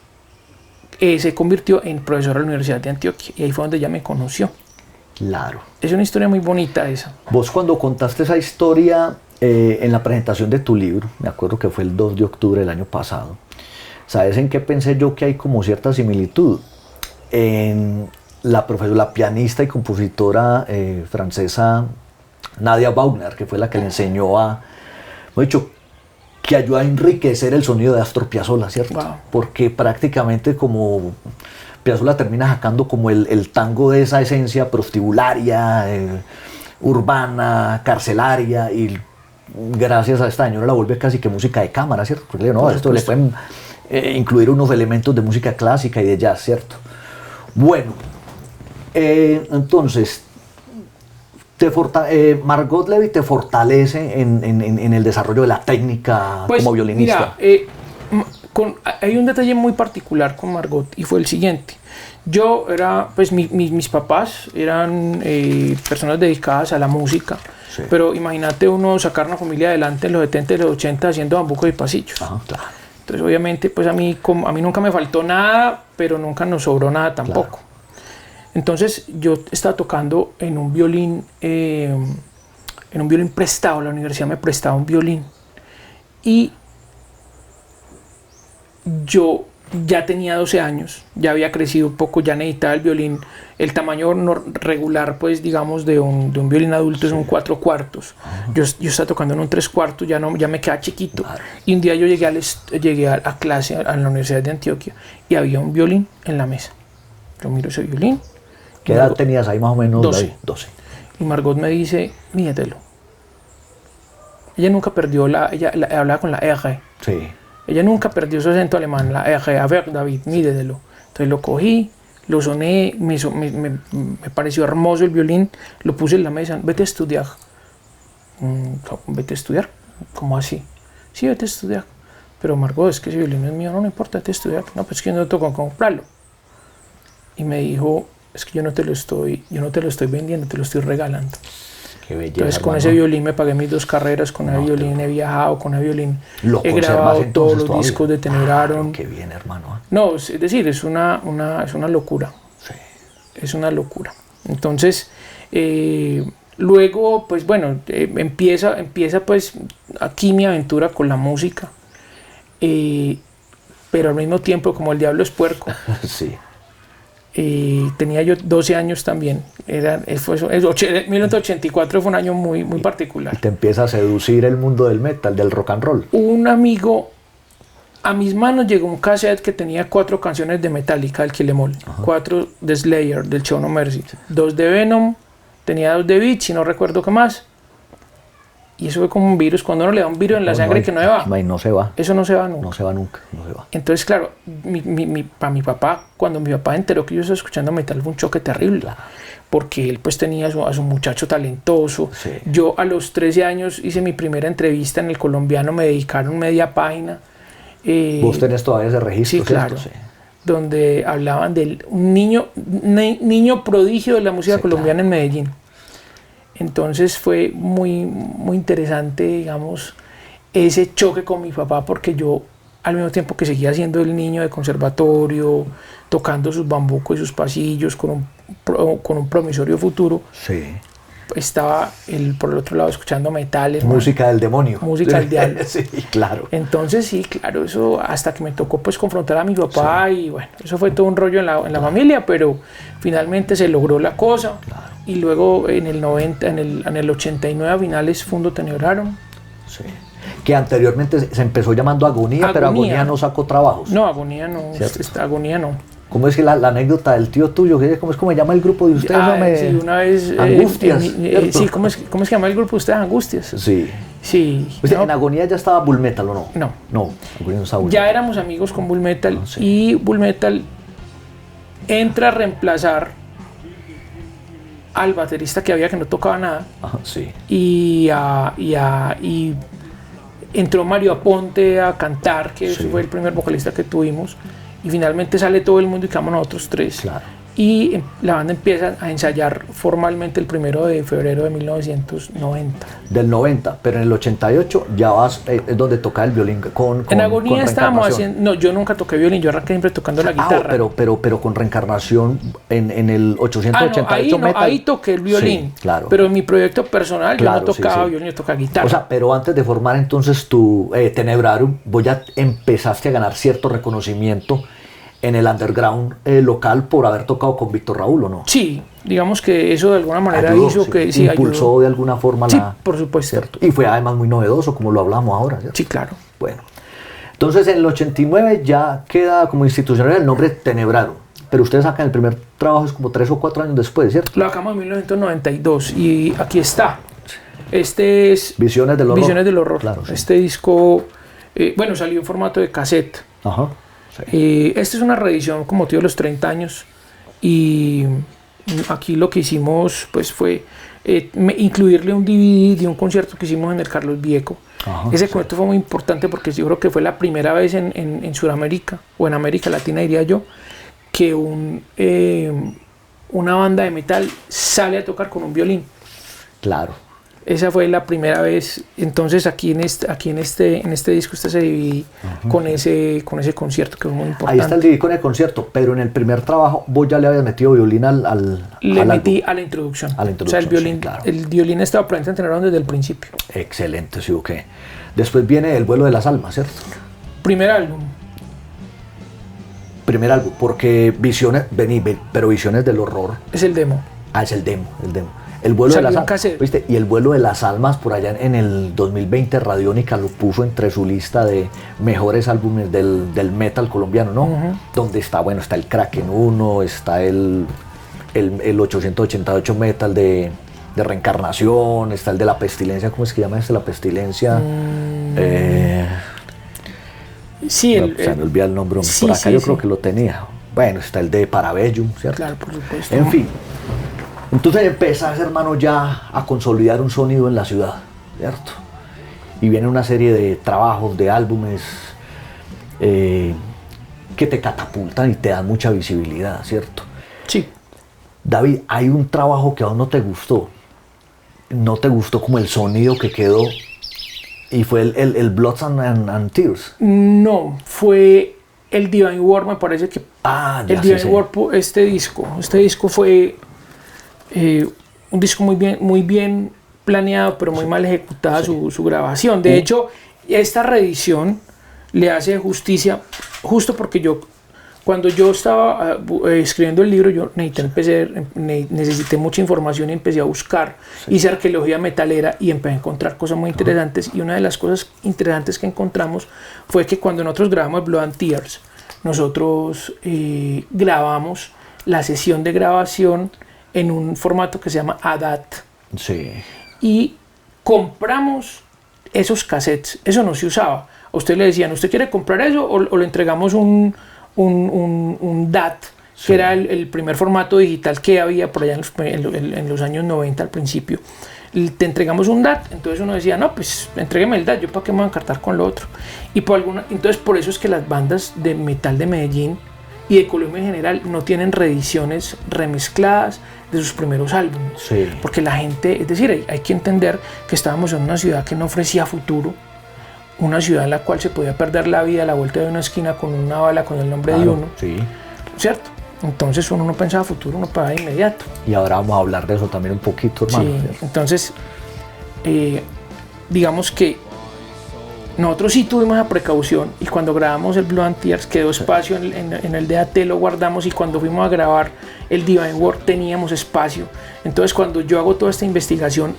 se convirtió en profesora de la Universidad de Antioquia, y ahí fue donde ella me conoció. Claro. Es una historia muy bonita esa. Vos, cuando contaste esa historia en la presentación de tu libro, me acuerdo que fue el 2 de octubre del año pasado, ¿sabes en qué pensé yo que hay como cierta similitud? En la pianista y compositora francesa Nadia Wagner, que fue la que le enseñó que ayuda a enriquecer el sonido de Astor Piazzolla, ¿cierto? Wow. Porque prácticamente como Piazzolla termina sacando como el tango de esa esencia prostibularia, urbana, carcelaria, y gracias a esta señora la vuelve casi que música de cámara, ¿cierto? Porque no, esto le pueden incluir unos elementos de música clásica y de jazz, ¿cierto? Bueno, entonces, Margot Levy te fortalece en el desarrollo de la técnica, pues, como violinista. Mira, hay un detalle muy particular con Margot, y fue el siguiente. Mis papás eran personas dedicadas a la música, sí. Pero imagínate uno sacar una familia adelante en los 70 y los 80 haciendo bambucos y pasillos. Ajá, claro. Entonces, obviamente, pues a mí nunca me faltó nada, pero nunca nos sobró nada tampoco. Claro. Entonces, yo estaba tocando en un violín prestado. La universidad me prestaba un violín, y yo ya tenía 12 años, ya había crecido un poco, ya necesitaba el violín. El tamaño regular, pues, digamos, de un violín adulto, sí, es un 4/4. Yo estaba tocando en un 3/4, ya me quedaba chiquito. Claro. Y un día yo llegué a clase a la Universidad de Antioquia, y había un violín en la mesa. Yo miro ese violín. ¿Qué edad tenías ahí más o menos? 12. Y Margot me dice, míratelo. Ella nunca perdió ella hablaba con la R. Sí. Ella nunca perdió su acento alemán, la R. A ver, David, míretelo. Entonces lo cogí, lo soné, me pareció hermoso el violín, lo puse en la mesa. Vete a estudiar. ¿Vete a estudiar? ¿Cómo así? Sí, vete a estudiar. pero Margot, es que ese violín es mío, no importa, te estudiar. No, pues es que yo no tengo que comprarlo. Y me dijo, es que yo no te lo estoy vendiendo, te lo estoy regalando. Qué belleza, entonces con hermano. ese violín me pagué mis 2 carreras, con ese violín he viajado, con ese violín he grabado todos los todavía? discos de Tenebraron. Qué bien, hermano. No, es decir, es una locura. Sí. Es una locura. Entonces, luego, pues bueno, empieza pues aquí mi aventura con la música. Pero al mismo tiempo, como el diablo es puerco. Sí. Tenía yo 12 años también. 1984 fue un año muy particular. Y te empieza a seducir el mundo del metal, del rock and roll. Un amigo, a mis manos llegó un cassette que tenía 4 canciones de Metallica, del Kill 'Em All, 4 de Slayer, del Show No Mercy, 2 de Venom, tenía 2 de Beach y no recuerdo qué más. Y eso fue como un virus, cuando uno le da un virus en la sangre que no se va. No se va. Eso no se va nunca. No se va nunca, no se va. Entonces, claro, para mi papá, cuando mi papá enteró que yo estaba escuchando metal, fue un choque terrible. Claro. Porque él pues tenía a su muchacho talentoso. Sí. Yo a los 13 años hice mi primera entrevista en El Colombiano, me dedicaron media página. ¿Vos tenés todavía ese registro? Sí, claro. Sí. Donde hablaban de un niño prodigio de la música colombiana en Medellín. Entonces fue muy interesante, digamos, ese choque con mi papá, porque yo al mismo tiempo que seguía siendo el niño de conservatorio, tocando sus bambucos y sus pasillos con un promisorio futuro, Sí. estaba por el otro lado escuchando metal. Música del demonio. Música del diablo. Sí, claro. Entonces sí, claro, eso hasta que me tocó pues confrontar a mi papá y bueno, eso fue todo un rollo en la familia, pero finalmente se logró la cosa. Claro. Y luego en el 89 a finales fundo Tenebraron. Sí. Que anteriormente se empezó llamando Agonía, pero Agonía no sacó trabajos. No, Agonía no. Agonía no. ¿Cómo es que la anécdota del tío tuyo? ¿Cómo se llama el grupo de ustedes? Sí, una vez... Angustias. Sí, ¿cómo es que se llama el grupo de ustedes? Angustias. Sí. Sí. No. ¿En Agonía ya estaba Bull Metal o no? No. No, Agonía no estaba Bull Ya Metal. éramos amigos con Bull Metal. Sí. Y Bull Metal entra a reemplazar al baterista que había, que no tocaba nada. Ajá, sí. Y entró Mario Aponte a cantar, que fue el primer vocalista que tuvimos. Y finalmente sale todo el mundo y quedamos nosotros 3. Claro. Y la banda empieza a ensayar formalmente el 1 de febrero de 1990. Del 90, pero en el 88 ya vas, es donde toca el violín con En Agonía con estábamos Reencarnación. haciendo... No, yo nunca toqué violín, yo arranqué siempre tocando la guitarra. Pero con Reencarnación en el 888 Metal. Ahí toqué el violín. Sí, claro. Pero en mi proyecto personal Claro, yo no tocaba sí. violín, yo tocaba guitarra. O sea, pero antes de formar entonces tu Tenebrarum, vos ya empezaste a ganar cierto reconocimiento en el underground local por haber tocado con Víctor Raúl, ¿o no? Sí, digamos que eso de alguna manera Ayudó, hizo sí. que... Sí, impulsó ayudó. de alguna forma Sí, la... por supuesto. ¿cierto? Y fue además muy novedoso, como lo hablamos ahora, ¿cierto? Sí, claro. Bueno, entonces en el 89 ya queda como institucional el nombre Tenebrarum, pero ustedes sacan el primer trabajo es como 3 o 4 años después, ¿cierto? Lo sacamos en 1992 y aquí está. Este es... Visiones del horror. Visiones del horror. Claro, sí. Este disco, bueno, salió en formato de cassette. Ajá. Sí. Esta es una reedición con motivo de los 30 años y aquí lo que hicimos pues fue incluirle un DVD de un concierto que hicimos en el Carlos Vieco. Ajá, Ese concierto fue muy importante porque yo creo que fue la primera vez en Sudamérica o en América Latina, diría yo, que una banda de metal sale a tocar con un violín. Claro. Esa fue la primera vez. Entonces aquí en este disco está ese DVD con ese concierto que fue muy importante. Ahí está el DVD con el concierto, pero en el primer trabajo vos ya le habías metido violín Le metí a la introducción. A la introducción, O sea, el violín, sí, claro. el violín estaba presente en Tenebraron desde el principio. Excelente, sí, ok. Después viene El vuelo de las almas, ¿cierto? Primer álbum. Primer álbum, porque Visiones, pero Visiones del horror. Es el demo. Ah, es el demo. El vuelo de Salió las en almas. cassette. ¿Viste? Y El vuelo de las almas, por allá en el 2020, Radiónica lo puso entre su lista de mejores álbumes del metal colombiano, ¿no? Donde está, bueno, está el Kraken 1, está el 888 Metal de Reencarnación, está el de La Pestilencia, ¿cómo es que llama este? La Pestilencia. Sí, Se me olvida el nombre, sí, por acá sí, yo sí. creo que lo tenía. Bueno, está el de Parabellum, ¿cierto? Claro, por supuesto. En fin. Entonces empezás, hermano, ya a consolidar un sonido en la ciudad, ¿cierto? Y viene una serie de trabajos, de álbumes. que te catapultan y te dan mucha visibilidad, ¿cierto? Sí. David, hay un trabajo que a vos no te gustó. No te gustó como el sonido que quedó y fue el Bloods and Tears. No, fue el Divine War, me parece que el Divine War, este disco fue un disco muy bien planeado, pero muy mal ejecutada su grabación. De hecho, esta reedición le hace justicia, justo porque cuando yo estaba escribiendo el libro, yo necesité mucha información y empecé a buscar. Hice arqueología metalera y empecé a encontrar cosas muy interesantes. Y una de las cosas interesantes que encontramos fue que cuando nosotros grabamos Blood and Tears, nosotros grabamos la sesión de grabación en un formato que se llama ADAT. Sí. Y compramos esos cassettes. Eso no se usaba. A usted le decían, ¿usted quiere comprar eso o le entregamos un DAT, que era el primer formato digital que había por allá en los años 90 al principio? Te entregamos un DAT, entonces uno decía, no, pues entrégueme el DAT, yo para qué me voy a encartar con lo otro. Entonces por eso es que las bandas de metal de Medellín y de Colombia en general no tienen reediciones remezcladas de sus primeros álbumes. Sí. Porque la gente, es decir, hay que entender que estábamos en una ciudad que no ofrecía futuro, una ciudad en la cual se podía perder la vida a la vuelta de una esquina con una bala con el nombre de uno. Sí. ¿Cierto? Entonces uno no pensaba futuro, uno pagaba de inmediato. Y ahora vamos a hablar de eso también un poquito, hermano. Sí. Entonces, digamos que nosotros sí tuvimos la precaución y cuando grabamos el Blood and Tears quedó espacio en el DAT, lo guardamos, y cuando fuimos a grabar el Divine War teníamos espacio. Entonces cuando yo hago toda esta investigación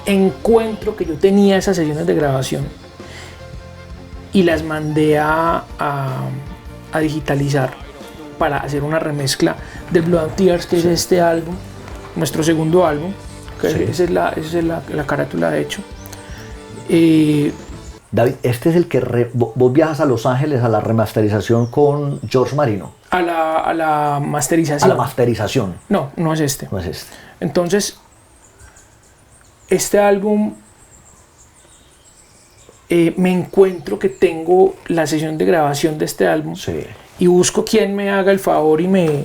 encuentro que yo tenía esas sesiones de grabación y las mandé a digitalizar para hacer una remezcla del Blood and Tears, que es este álbum, nuestro segundo álbum, que esa es la carátula de hecho. David, este es el que vos viajas a Los Ángeles a la remasterización con George Marino. A la masterización. A la masterización. No, no es este. No es este. Entonces, este álbum, me encuentro que tengo la sesión de grabación de este álbum. Sí. Y busco quien me haga el favor y me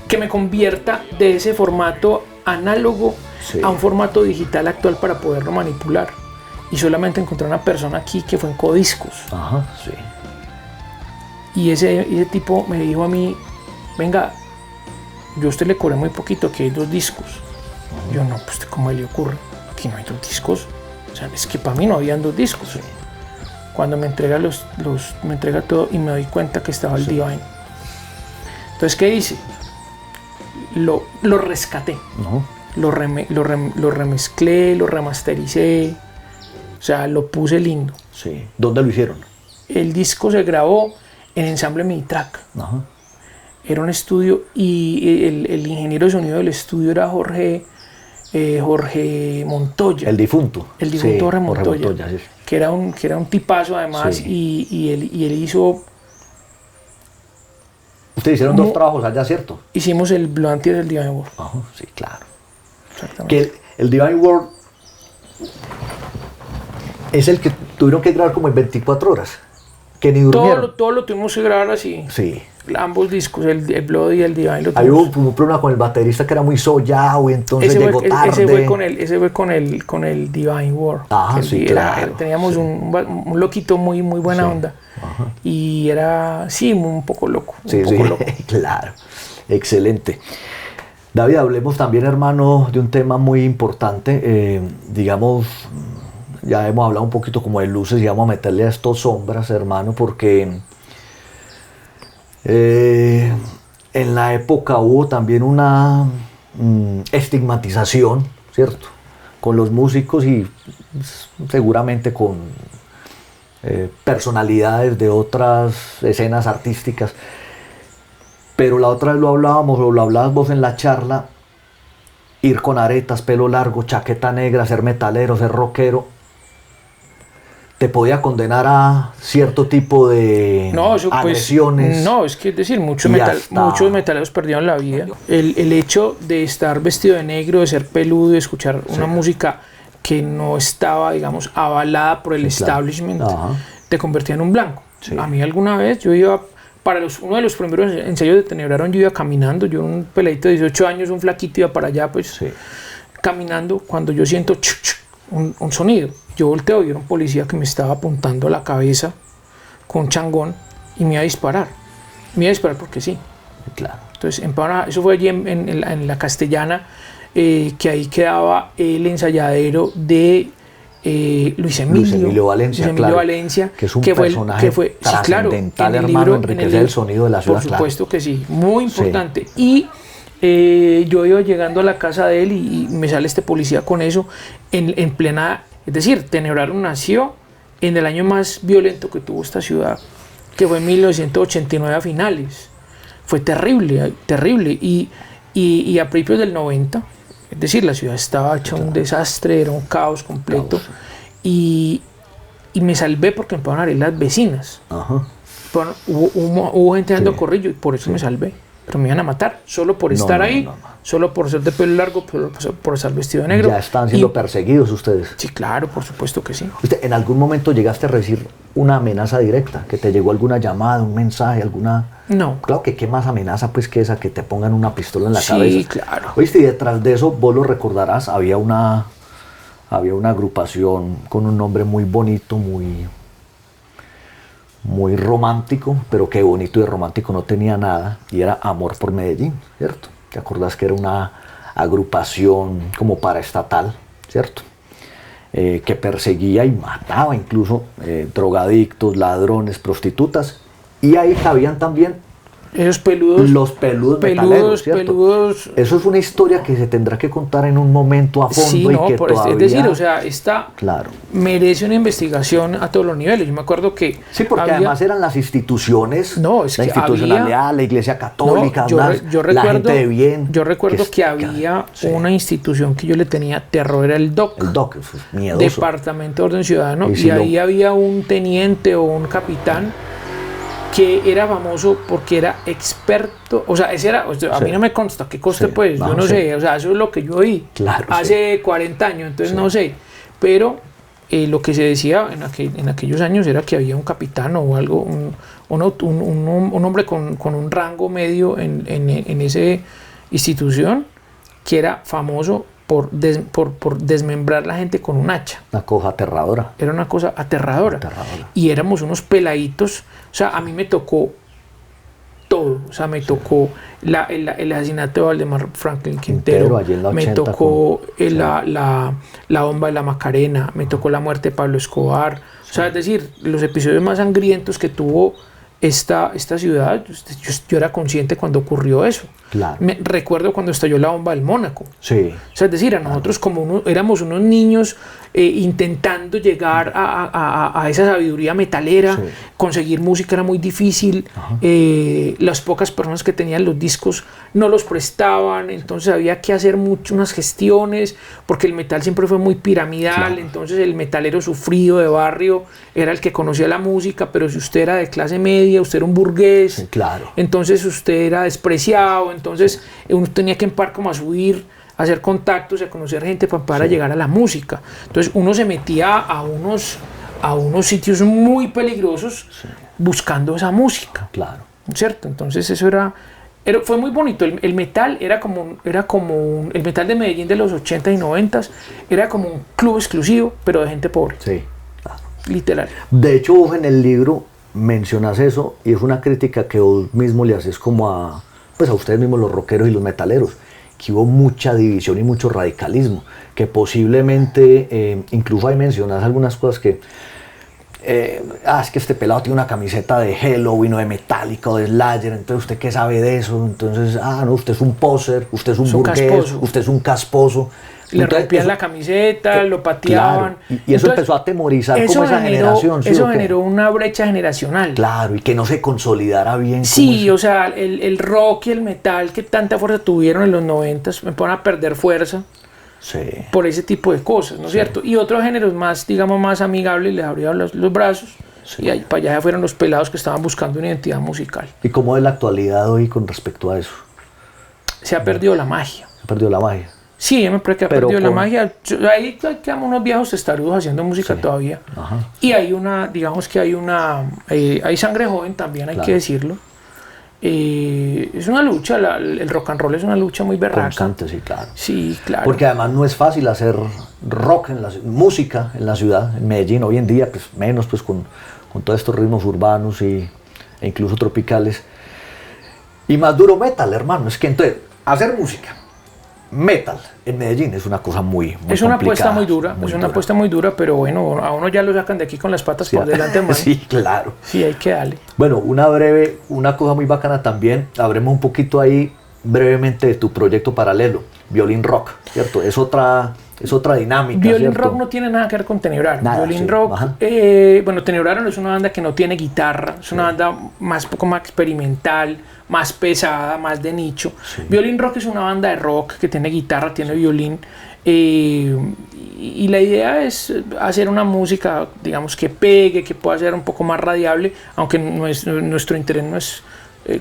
que me convierta de ese formato análogo a un formato digital actual para poderlo manipular. Y solamente encontré una persona aquí que fue en Codiscos. Ajá, sí. Y ese tipo me dijo a mí, venga, yo a usted le cobré muy poquito, que hay 2 discos. Yo no, pues ¿cómo le ocurre? Aquí no hay 2 discos. O sea, es que para mí no habían 2 discos. Sí. Cuando me entrega me entrega todo y me doy cuenta que estaba el Divine. Entonces, ¿qué hice? Lo rescaté. Lo remezclé, lo remastericé. O sea, lo puse lindo. Sí. ¿Dónde lo hicieron? El disco se grabó en Ensamble Minitrack. Ajá. Era un estudio y el ingeniero de sonido del estudio era Jorge Montoya. El difunto. El difunto sí, Jorge Montoya, sí. que era un tipazo además, sí. y él hizo... Ustedes hicieron 2 trabajos allá, ¿cierto? Hicimos el Blood and Tears del Divine War. Ajá, sí, claro. Exactamente. Que el Divine War es el que tuvieron que grabar como en 24 horas. Que ni durmieron. Todo lo tuvimos que grabar así. Sí. Ambos discos, el Blood y el Divine. Había un problema con el baterista que era muy sollado y entonces llegó tarde. Ese fue con el Divine War. Ah, sí, claro. Teníamos un loquito muy buena onda. Ajá. Y era, un poco loco. Loco. Claro. Excelente. David, hablemos también, hermano, de un tema muy importante. Digamos, ya hemos hablado un poquito como de luces y vamos a meterle a estos sombras, hermano, porque en la época hubo también una estigmatización, ¿cierto? Con los músicos y seguramente con personalidades de otras escenas artísticas. Pero la otra vez lo hablábamos, o lo hablabas vos en la charla, ir con aretas, pelo largo, chaqueta negra, ser metalero, ser rockero, te podía condenar a cierto tipo de agresiones. Pues, es que es decir, muchos metaleros perdieron la vida. El hecho de estar vestido de negro, de ser peludo, de escuchar una música que no estaba, digamos, avalada por el establishment, te convertía en un blanco. Sí. A mí alguna vez yo iba, uno de los primeros ensayos de Tenebraron, yo iba caminando, yo un peladito de 18 años, un flaquito, iba para allá, pues, caminando, cuando yo siento un sonido, yo volteo y era un policía que me estaba apuntando a la cabeza con un changón y me iba a disparar. Me iba a disparar porque sí. Claro. Entonces, eso fue allí en la Castellana, que ahí quedaba el ensayadero de Luis Emilio Valencia, que es un personaje trascendental, hermano, enriquecer el sonido de la ciudad. Por supuesto que sí, muy importante. Sí. Y yo iba llegando a la casa de él y me sale este policía con eso en plena, es decir, Tenebraron nació en el año más violento que tuvo esta ciudad, que fue en 1989 a finales. Fue terrible, terrible. Y a principios del 90, es decir, la ciudad estaba hecha un desastre, era un caos completo. Y me salvé porque me empezaron a herir las vecinas. Bueno, hubo gente dando corrillo y por eso me salvé. Pero me iban a matar, solo por estar ahí, solo por ser de pelo largo, por estar vestido de negro. ¿Ya están siendo perseguidos ustedes? Sí, claro, por supuesto que sí. ¿Usted en algún momento llegaste a recibir una amenaza directa? ¿Que te llegó alguna llamada, un mensaje, alguna...? No. Claro que qué más amenaza pues que esa, que te pongan una pistola en la cabeza. Sí, claro. Oíste, y detrás de eso, vos lo recordarás, había una agrupación con un nombre muy bonito, muy romántico, pero qué bonito y romántico no tenía nada, y era Amor por Medellín, ¿cierto? ¿Te acordás que era una agrupación como paraestatal, ¿cierto? Que perseguía y mataba incluso drogadictos, ladrones, prostitutas, y ahí cabían también esos peludos, los peludos metaleros, ¿cierto? Peludos. Eso es una historia que se tendrá que contar en un momento a fondo. Sí, no, y que todavía... Es decir, o sea, esta merece una investigación a todos los niveles. Yo me acuerdo que sí, porque además eran las instituciones, la institucionalidad, la Iglesia Católica, la gente de bien. Yo recuerdo que había una institución que yo le tenía terror, era el DOC. El DOC, miedoso. Departamento de Orden Ciudadano, y ahí había un teniente o un capitán que era famoso porque era experto, o sea, ese era, a mí no me consta, ¿qué coste pues? Yo no sé, o sea, eso es lo que yo oí hace 40 años, entonces no sé, pero lo que se decía en aquellos años era que había un capitán o algo, un hombre con un rango medio en esa institución que era famoso por desmembrar la gente con un hacha. Una cosa aterradora. Era una cosa aterradora. Y éramos unos peladitos. O sea, a mí me tocó todo. O sea, me tocó el asesinato de Valdemar Franklin Quintero. Me tocó la bomba de la Macarena. Me tocó la muerte de Pablo Escobar. O sea, es decir, los episodios más sangrientos que tuvo esta ciudad, yo era consciente cuando ocurrió eso. Claro. Recuerdo cuando estalló la bomba del Mónaco. Sí. O sea, es decir, a nosotros éramos unos niños intentando llegar a esa sabiduría metalera, conseguir música era muy difícil, las pocas personas que tenían los discos no los prestaban, entonces había que hacer unas gestiones, porque el metal siempre fue muy piramidal, entonces el metalero sufrido de barrio era el que conocía la música, pero si usted era de clase media, usted era un burgués, entonces usted era despreciado, entonces uno tenía que empezar como a subir, a hacer contactos, a conocer gente para llegar a la música. Entonces uno se metía a unos sitios muy peligrosos buscando esa música. Claro. ¿Cierto? Entonces eso fue muy bonito. El metal era como el metal de Medellín de los 80 y 90 era como un club exclusivo, pero de gente pobre. Sí, claro. Literal. De hecho, vos en el libro mencionas eso y es una crítica que vos mismo le haces como a ustedes mismos, los rockeros y los metaleros, que hubo mucha división y mucho radicalismo, que posiblemente, incluso ahí mencionas algunas cosas que, es que este pelado tiene una camiseta de Halloween o de Metallica o de Slayer, entonces usted qué sabe de eso, entonces, no, usted es un poser, usted es un burgués, casposo. Usted es un casposo. Le rompían la camiseta, lo pateaban. Claro, y eso empezó a atemorizar como esa generación. ¿Sí? Eso generó una brecha generacional. Claro, y que no se consolidara bien. Sí, o sea, el rock y el metal que tanta fuerza tuvieron en los 90 me ponen a perder fuerza por ese tipo de cosas, ¿no es cierto? Y otros géneros más, digamos, más amigables les abrieron los brazos y ahí para allá fueron los pelados que estaban buscando una identidad musical. ¿Y cómo es la actualidad hoy con respecto a eso? Se ha perdido la magia. Se ha perdido la magia. Sí, me parece que ha perdido la magia. Ahí quedamos unos viejos testarudos haciendo música todavía. Ajá. Y hay digamos que hay sangre joven también, hay que decirlo. Es una lucha, el rock and roll es una lucha muy berraca. Constante, sí, claro. Sí, claro. Porque además no es fácil hacer rock, música en la ciudad, en Medellín, hoy en día, pues menos pues con todos estos ritmos urbanos e incluso tropicales. Y más duro metal, hermano. Es que entonces, hacer música, metal en Medellín es una cosa muy es una apuesta muy dura, apuesta muy dura, pero bueno, a uno ya lo sacan de aquí con las patas por delante, man. Sí, claro. Sí, hay que darle. Bueno, una cosa muy bacana también, hablemos un poquito ahí brevemente de tu proyecto paralelo, Violín Rock, ¿cierto? Es otra dinámica, Violín ¿cierto? Rock no tiene nada que ver con Tenebraro. Violín Rock, bueno, Tenebraro no es una banda que no tiene guitarra, es una banda poco más experimental, más pesada, más de nicho. Sí. Violín Rock es una banda de rock que tiene guitarra, tiene violín, y la idea es hacer una música, digamos, que pegue, que pueda ser un poco más radiable, aunque nuestro interés no es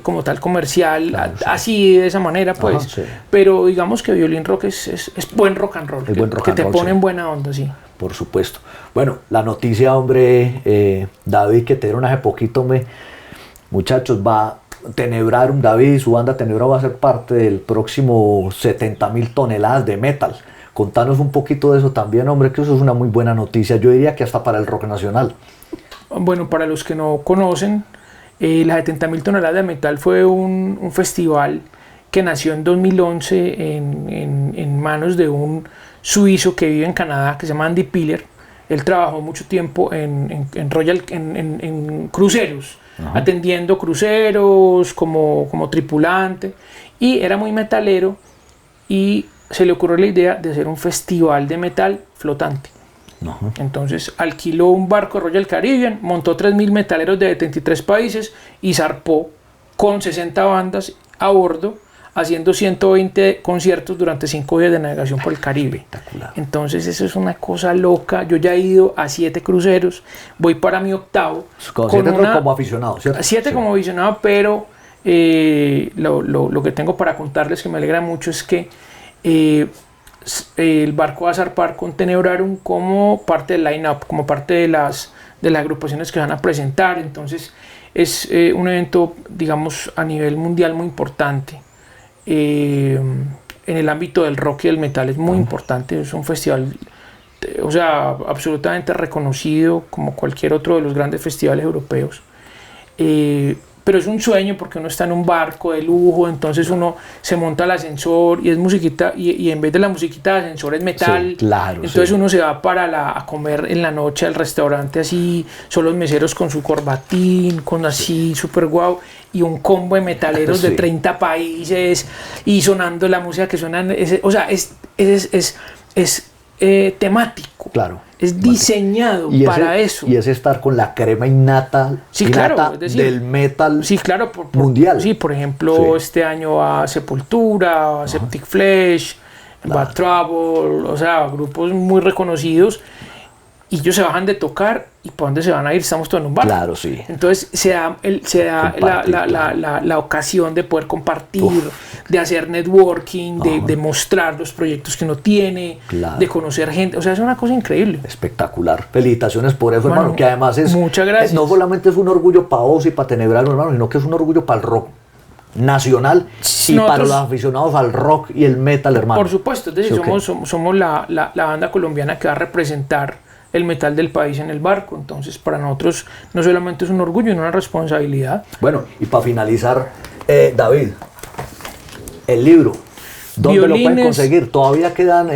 como tal comercial, claro, así de esa manera, pues. Ajá, sí. Pero digamos que Violín Rock es buen rock and roll, que te pone en buena onda, sí. Por supuesto. Bueno, la noticia, hombre, David, que te dieron hace poquito, muchachos, va Tenebrarum, David y su banda Tenebrarum va a ser parte del próximo 70.000 toneladas de metal. Contanos un poquito de eso también, hombre, que eso es una muy buena noticia. Yo diría que hasta para el rock nacional. Bueno, para los que no conocen, las 70.000 toneladas de metal fue un festival que nació en 2011 en manos de un suizo que vive en Canadá, que se llama Andy Piller. Él trabajó mucho tiempo en cruceros, ajá, atendiendo cruceros como tripulante, y era muy metalero, y se le ocurrió la idea de hacer un festival de metal flotante. Ajá. Entonces alquiló un barco Royal Caribbean, montó 3.000 metaleros de 73 países y zarpó con 60 bandas a bordo, haciendo 120 conciertos durante 5 días de navegación por el Caribe. Entonces eso es una cosa loca. Yo ya he ido a 7 cruceros, voy para mi 8º. Como aficionado, ¿cierto? 7 como aficionado, pero lo que tengo para contarles, que me alegra mucho, es que el barco va a zarpar con Tenebrarum como parte del line-up, como parte de las agrupaciones que van a presentar. Entonces es un evento, digamos, a nivel mundial muy importante. En el ámbito del rock y del metal es muy importante. Es un festival, o sea, absolutamente reconocido como cualquier otro de los grandes festivales europeos. Pero es un sueño, porque uno está en un barco de lujo, entonces uno se monta al ascensor y es musiquita, y en vez de la musiquita de ascensor es metal. Sí, claro, entonces sí, uno se va a comer en la noche al restaurante, así, son los meseros con su corbatín, con así, súper guau, y un combo de metaleros de 30 países, y sonando la música que suenan, o sea, es temático. Claro. Es diseñado para eso. Y es estar con la crema innata, sí, claro, es decir, del metal, sí, claro, mundial. Sí, por ejemplo, este año va Sepultura, va Septic Flesh, va Trouble, o sea, grupos muy reconocidos, y ellos se bajan de tocar, y ¿para dónde se van a ir? Estamos todos en un barco. Claro, sí. Entonces se da la ocasión de poder compartir, de hacer networking, de mostrar los proyectos que uno tiene, claro, de conocer gente. O sea, es una cosa increíble. Espectacular. Felicitaciones por eso, hermano, que además es... Muchas gracias. No solamente es un orgullo para vos y para Tenebrarum, hermano, sino que es un orgullo para el rock nacional y para los aficionados al rock y el metal, hermano. Por supuesto, es decir, ¿sí? somos la banda colombiana que va a representar el metal del país en el barco. Entonces para nosotros no solamente es un orgullo, sino una responsabilidad. Bueno, y para finalizar, David, el libro, ¿dónde Violines, lo pueden conseguir? ¿Todavía quedan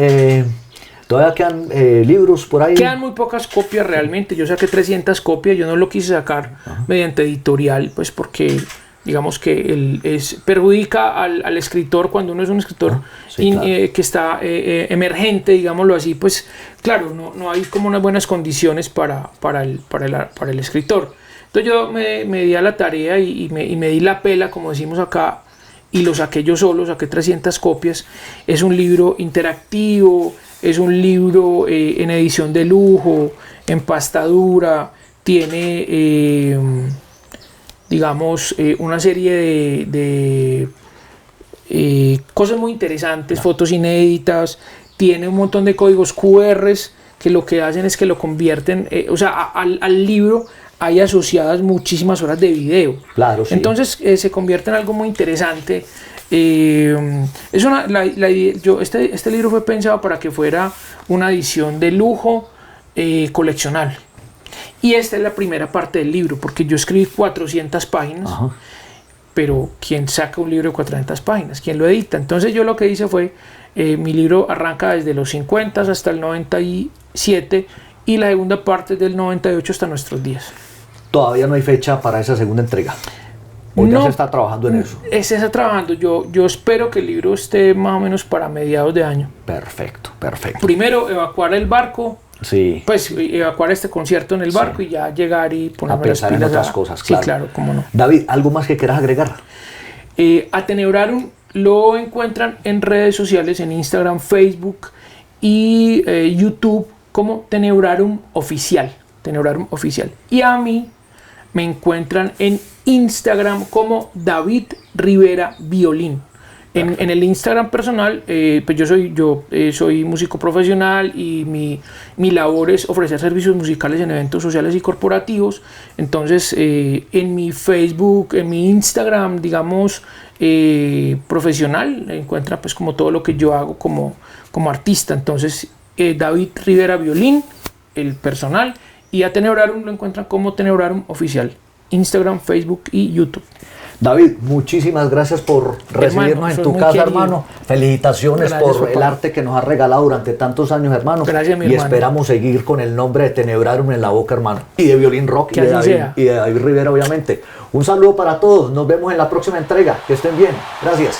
libros por ahí? Quedan muy pocas copias realmente. Yo saqué 300 copias, yo no lo quise sacar mediante editorial, pues porque digamos que perjudica al escritor. Cuando uno es un escritor sí, claro, que está emergente, digámoslo así, pues claro, no hay como unas buenas condiciones para el escritor. Entonces yo me di a la tarea y me di la pela, como decimos acá, y lo saqué yo solo, saqué 300 copias. Es un libro interactivo, es un libro en edición de lujo, en pasta dura, tiene... digamos, una serie de cosas muy interesantes, fotos inéditas, tiene un montón de códigos QRs que lo que hacen es que lo convierten, o sea, al libro hay asociadas muchísimas horas de video. Claro, sí. Entonces se convierte en algo muy interesante. Este libro fue pensado para que fuera una edición de lujo coleccional. Y esta es la primera parte del libro, porque yo escribí 400 páginas. Ajá. Pero ¿quién saca un libro de 400 páginas? ¿Quién lo edita? Entonces yo lo que hice fue, mi libro arranca desde los 50 hasta el 97 y la segunda parte del 98 hasta nuestros días. Todavía no hay fecha para esa segunda entrega. ¿O ya se está trabajando en eso? Se está trabajando. Yo espero que el libro esté más o menos para mediados de año. Perfecto, perfecto. Primero evacuar el barco. Sí. Pues evacuar este concierto en el barco y ya llegar y ponerme las pilas en otras cosas, claro. Sí, claro, cómo no. David, ¿algo más que quieras agregar? Atenebrarum lo encuentran en redes sociales, en Instagram, Facebook y YouTube como Tenebrarum Oficial. Tenebrarum Oficial. Y a mí me encuentran en Instagram como David Rivera Violín. En el Instagram personal, pues yo soy músico profesional y mi labor es ofrecer servicios musicales en eventos sociales y corporativos. Entonces, en mi Facebook, en mi Instagram, digamos, profesional, encuentra pues como todo lo que yo hago como artista. Entonces, David Rivera Violín, el personal, y a Tenebrarum lo encuentran como Tenebrarum Oficial. Instagram, Facebook y YouTube. David, muchísimas gracias por recibirnos en tu casa, hermano. Felicitaciones por el arte que nos has regalado durante tantos años, hermano. Gracias, mi hermano. Y hermano. esperamos seguir con el nombre de Tenebrarum en la boca, hermano. Y de Violín Rock y de David Rivera, obviamente. Un saludo para todos. Nos vemos en la próxima entrega. Que estén bien. Gracias.